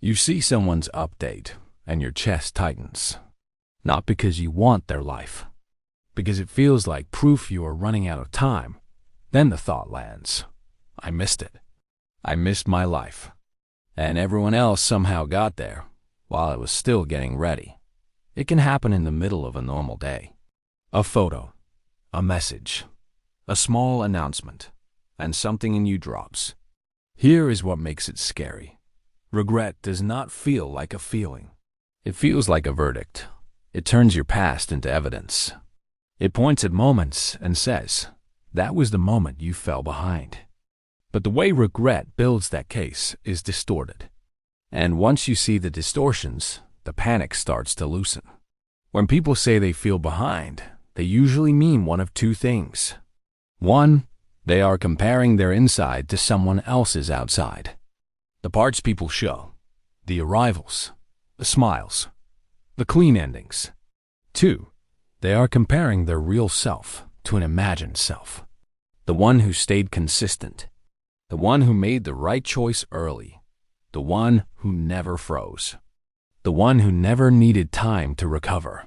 You see someone's update and your chest tightens. Not because you want their life, because it feels like proof you are running out of time. Then the thought lands, I missed it. I missed my life. And everyone else somehow got there while I was still getting ready. It can happen in the middle of a normal day. A photo, a message, a small announcement, and something in you drops. Here is what makes it scary. Regret does not feel like a feeling. It feels like a verdict. It turns your past into evidence. It points at moments and says, that was the moment you fell behind. But the way regret builds that case is distorted. And once you see the distortions, the panic starts to loosen. When people say they feel behind, they usually mean one of two things. One, they are comparing their inside to someone else's outside. The parts people show, the arrivals, the smiles, the clean endings. Two, they are comparing their real self to an imagined self. The one who stayed consistent, the one who made the right choice early, the one who never froze, the one who never needed time to recover.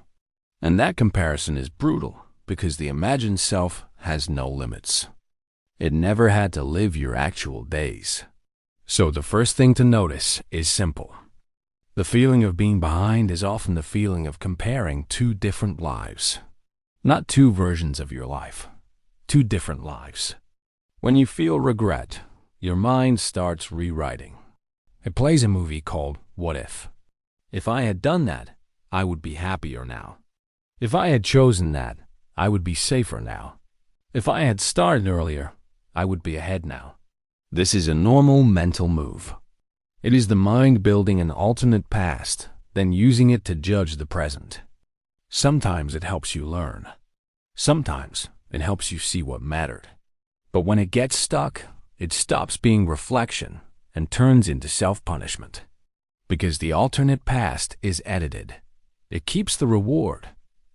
And that comparison is brutal because the imagined self has no limits. It never had to live your actual days. So the first thing to notice is simple. The feeling of being behind is often the feeling of comparing two different lives. Not two versions of your life, two different lives. When you feel regret, your mind starts rewriting. It plays a movie called What If? If I had done that, I would be happier now. If I had chosen that, I would be safer now. If I had started earlier, I would be ahead now. This is a normal mental move. It is the mind building an alternate past, then using it to judge the present. Sometimes it helps you learn. Sometimes it helps you see what mattered. But when it gets stuck, it stops being reflection and turns into self-punishment. Because the alternate past is edited. It keeps the reward.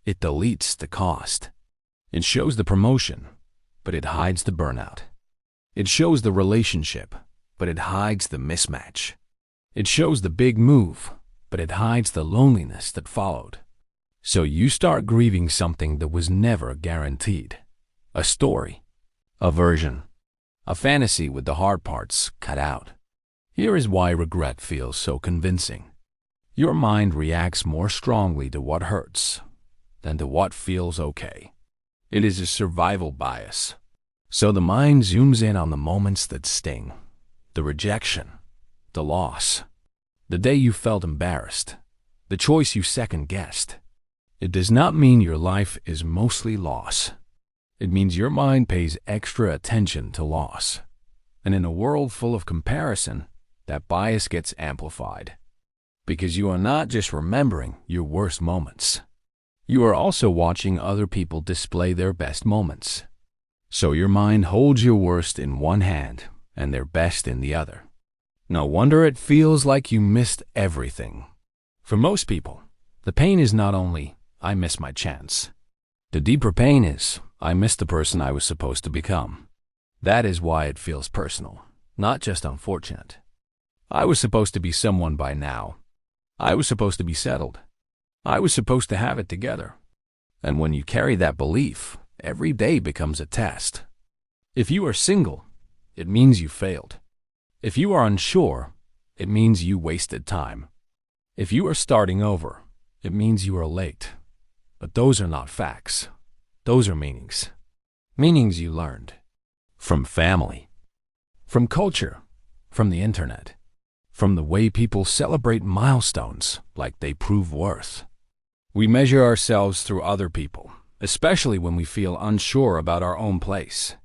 It deletes the cost. It shows the promotion, but it hides the burnout. It shows the relationship, but it hides the mismatch. It shows the big move, but it hides the loneliness that followed. So you start grieving something that was never guaranteed. A story, a version, a fantasy with the hard parts cut out. Here is why regret feels so convincing. Your mind reacts more strongly to what hurts than to what feels okay. It is a survival bias. So the mind zooms in on the moments that sting, the rejection, the loss, the day you felt embarrassed, the choice you second-guessed. It does not mean your life is mostly loss. It means your mind pays extra attention to loss. And in a world full of comparison, that bias gets amplified. Because you are not just remembering your worst moments. You are also watching other people display their best moments. So your mind holds your worst in one hand and their best in the other. No wonder it feels like you missed everything. For most people, the pain is not only, I missed my chance. The deeper pain is, I missed the person I was supposed to become. That is why it feels personal, not just unfortunate. I was supposed to be someone by now. I was supposed to be settled. I was supposed to have it together. And when you carry that belief, every day becomes a test. If you are single, it means you failed. If you are unsure, it means you wasted time. If you are starting over, it means you are late. But those are not facts. Those are meanings. Meanings you learned. From family. From culture. From the internet. From the way people celebrate milestones like they prove worth. We measure ourselves through other people, especially when we feel unsure about our own place.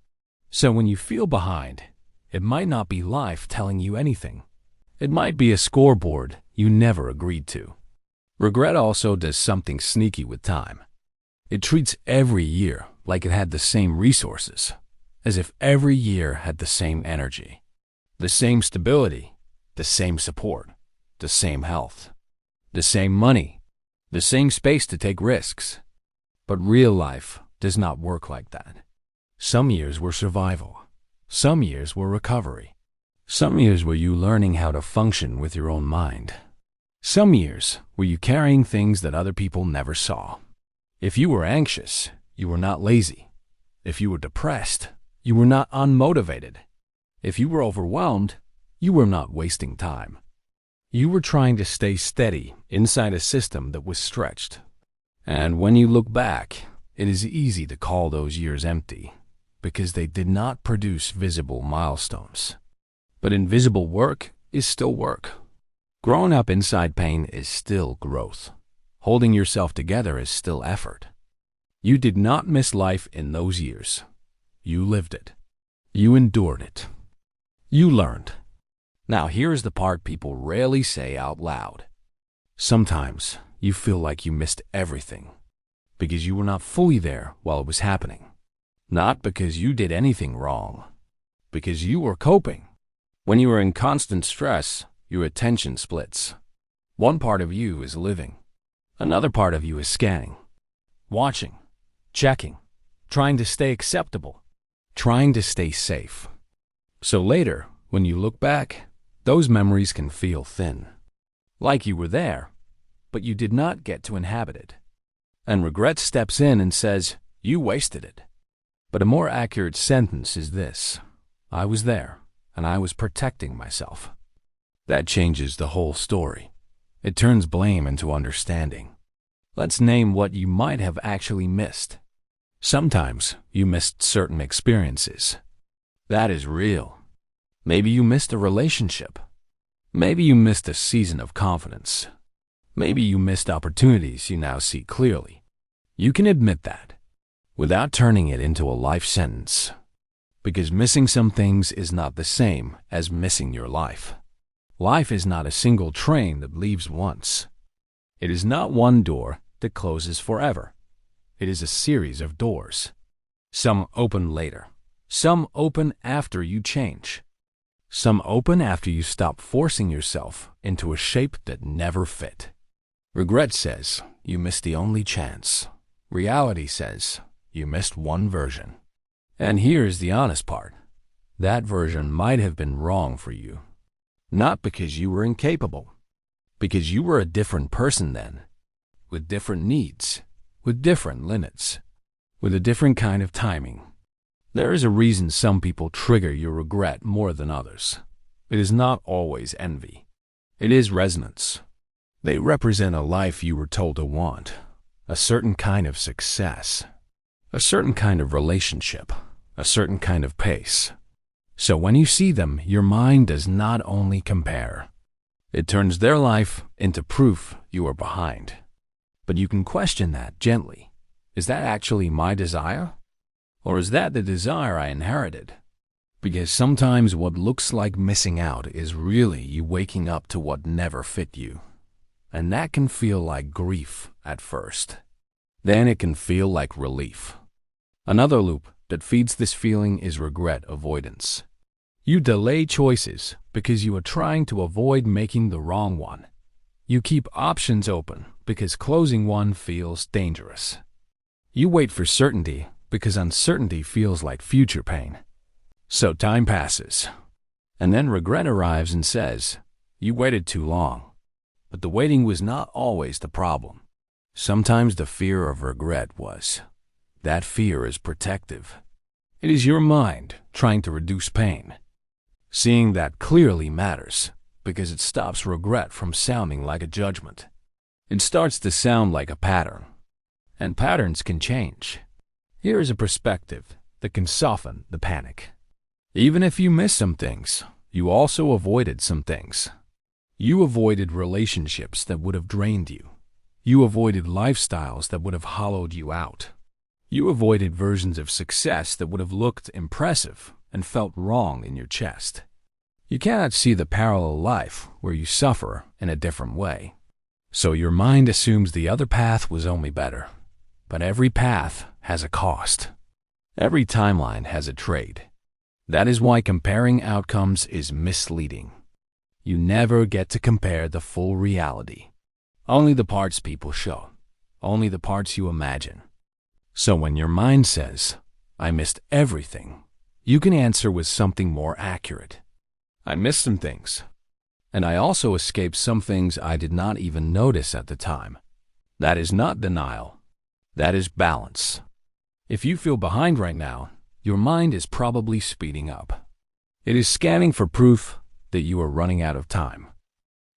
So when you feel behind, it might not be life telling you anything. It might be a scoreboard you never agreed to. Regret also does something sneaky with time. It treats every year like it had the same resources, as if every year had the same energy, the same stability, the same support, the same health, the same money, the same space to take risks. But real life does not work like that. Some years were survival. Some years were recovery. Some years were you learning how to function with your own mind. Some years were you carrying things that other people never saw. If you were anxious, you were not lazy. If you were depressed, you were not unmotivated. If you were overwhelmed, you were not wasting time. You were trying to stay steady inside a system that was stretched. And when you look back, it is easy to call those years empty because they did not produce visible milestones. But invisible work is still work. Growing up inside pain is still growth. Holding yourself together is still effort. You did not miss life in those years. You lived it. You endured it. You learned. Now here's the part people rarely say out loud. Sometimes you feel like you missed everything because you were not fully there while it was happening. Not because you did anything wrong, because you were coping. When you are in constant stress, your attention splits. One part of you is living. Another part of you is scanning, watching, checking, trying to stay acceptable, trying to stay safe. So later, when you look back, those memories can feel thin. Like you were there, but you did not get to inhabit it. And regret steps in and says, you wasted it. But a more accurate sentence is this: I was there, and I was protecting myself. That changes the whole story. It turns blame into understanding. Let's name what you might have actually missed. Sometimes you missed certain experiences. That is real. Maybe you missed a relationship. Maybe you missed a season of confidence. Maybe you missed opportunities you now see clearly. You can admit that without turning it into a life sentence. Because missing some things is not the same as missing your life. Life is not a single train that leaves once. It is not one door that closes forever. It is a series of doors. Some open later. Some open after you change. Some open after you stop forcing yourself into a shape that never fit. Regret says you missed the only chance. Reality says you missed one version. And here's the honest part. That version might have been wrong for you. Not because you were incapable. Because you were a different person then. With different needs. With different limits. With a different kind of timing. There is a reason some people trigger your regret more than others. It is not always envy. It is resonance. They represent a life you were told to want. A certain kind of success. A certain kind of relationship. A certain kind of pace. So when you see them, your mind does not only compare. It turns their life into proof you are behind. But you can question that gently. Is that actually my desire? Or is that the desire I inherited? Because sometimes what looks like missing out is really you waking up to what never fit you. And that can feel like grief at first. Then it can feel like relief. Another loop that feeds this feeling is regret avoidance. You delay choices because you are trying to avoid making the wrong one. You keep options open because closing one feels dangerous. You wait for certainty because uncertainty feels like future pain. So time passes. And then regret arrives and says, you waited too long. But the waiting was not always the problem. Sometimes the fear of regret was. That fear is protective. It is your mind trying to reduce pain. Seeing that clearly matters because it stops regret from sounding like a judgment. It starts to sound like a pattern. And patterns can change. Here is a perspective that can soften the panic. Even if you missed some things, you also avoided some things. You avoided relationships that would have drained you. You avoided lifestyles that would have hollowed you out. You avoided versions of success that would have looked impressive and felt wrong in your chest. You cannot see the parallel life where you suffer in a different way. So your mind assumes the other path was only better. But every path has a cost. Every timeline has a trade. That is why comparing outcomes is misleading. You never get to compare the full reality. Only the parts people show. Only the parts you imagine. So when your mind says, I missed everything, you can answer with something more accurate. I missed some things. And I also escaped some things I did not even notice at the time. That is not denial. That is balance. If you feel behind right now, your mind is probably speeding up. It is scanning for proof that you are running out of time.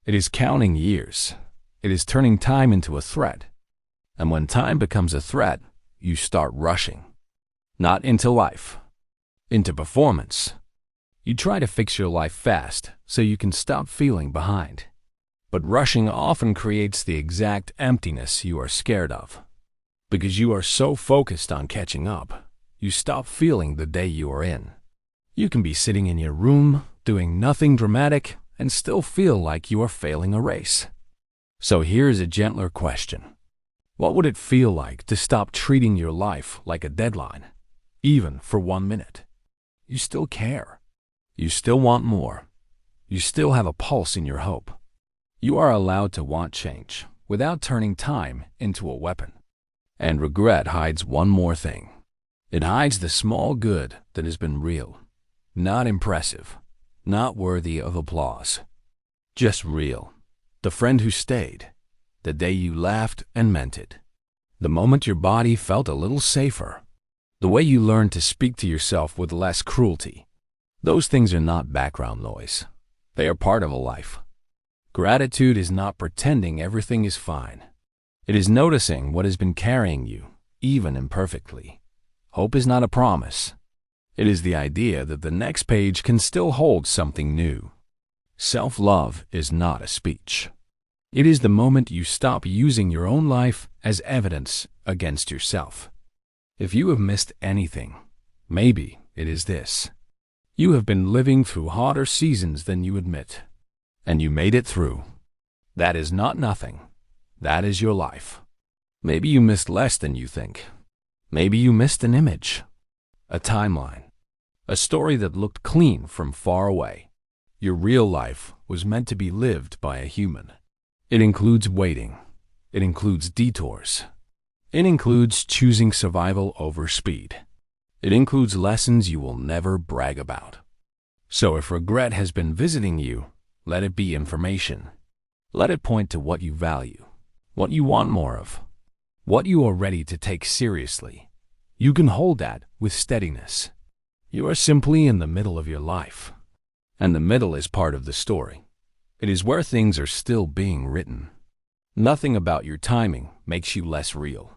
It is counting years. It is turning time into a threat. And when time becomes a threat, you start rushing. Not into life, into performance. You try to fix your life fast so you can stop feeling behind. But rushing often creates the exact emptiness you are scared of. Because you are so focused on catching up, you stop feeling the day you are in. You can be sitting in your room, doing nothing dramatic, and still feel like you are failing a race. So here's a gentler question. What would it feel like to stop treating your life like a deadline, even for 1 minute? You still care. You still want more. You still have a pulse in your hope. You are allowed to want change without turning time into a weapon. And regret hides one more thing. It hides the small good that has been real, not impressive, not worthy of applause. Just real. The friend who stayed. The day you laughed and meant it. The moment your body felt a little safer. The way you learned to speak to yourself with less cruelty. Those things are not background noise. They are part of a life. Gratitude is not pretending everything is fine. It is noticing what has been carrying you, even imperfectly. Hope is not a promise. It is the idea that the next page can still hold something new. Self-love is not a speech. It is the moment you stop using your own life as evidence against yourself. If you have missed anything, maybe it is this. You have been living through hotter seasons than you admit, and you made it through. That is not nothing. That is your life. Maybe you missed less than you think. Maybe you missed an image, a timeline, a story that looked clean from far away. Your real life was meant to be lived by a human. It includes waiting. It includes detours. It includes choosing survival over speed. It includes lessons you will never brag about. So if regret has been visiting you, let it be information. Let it point to what you value, what you want more of, what you are ready to take seriously. You can hold that with steadiness. You are simply in the middle of your life. And the middle is part of the story. It is where things are still being written. Nothing about your timing makes you less real.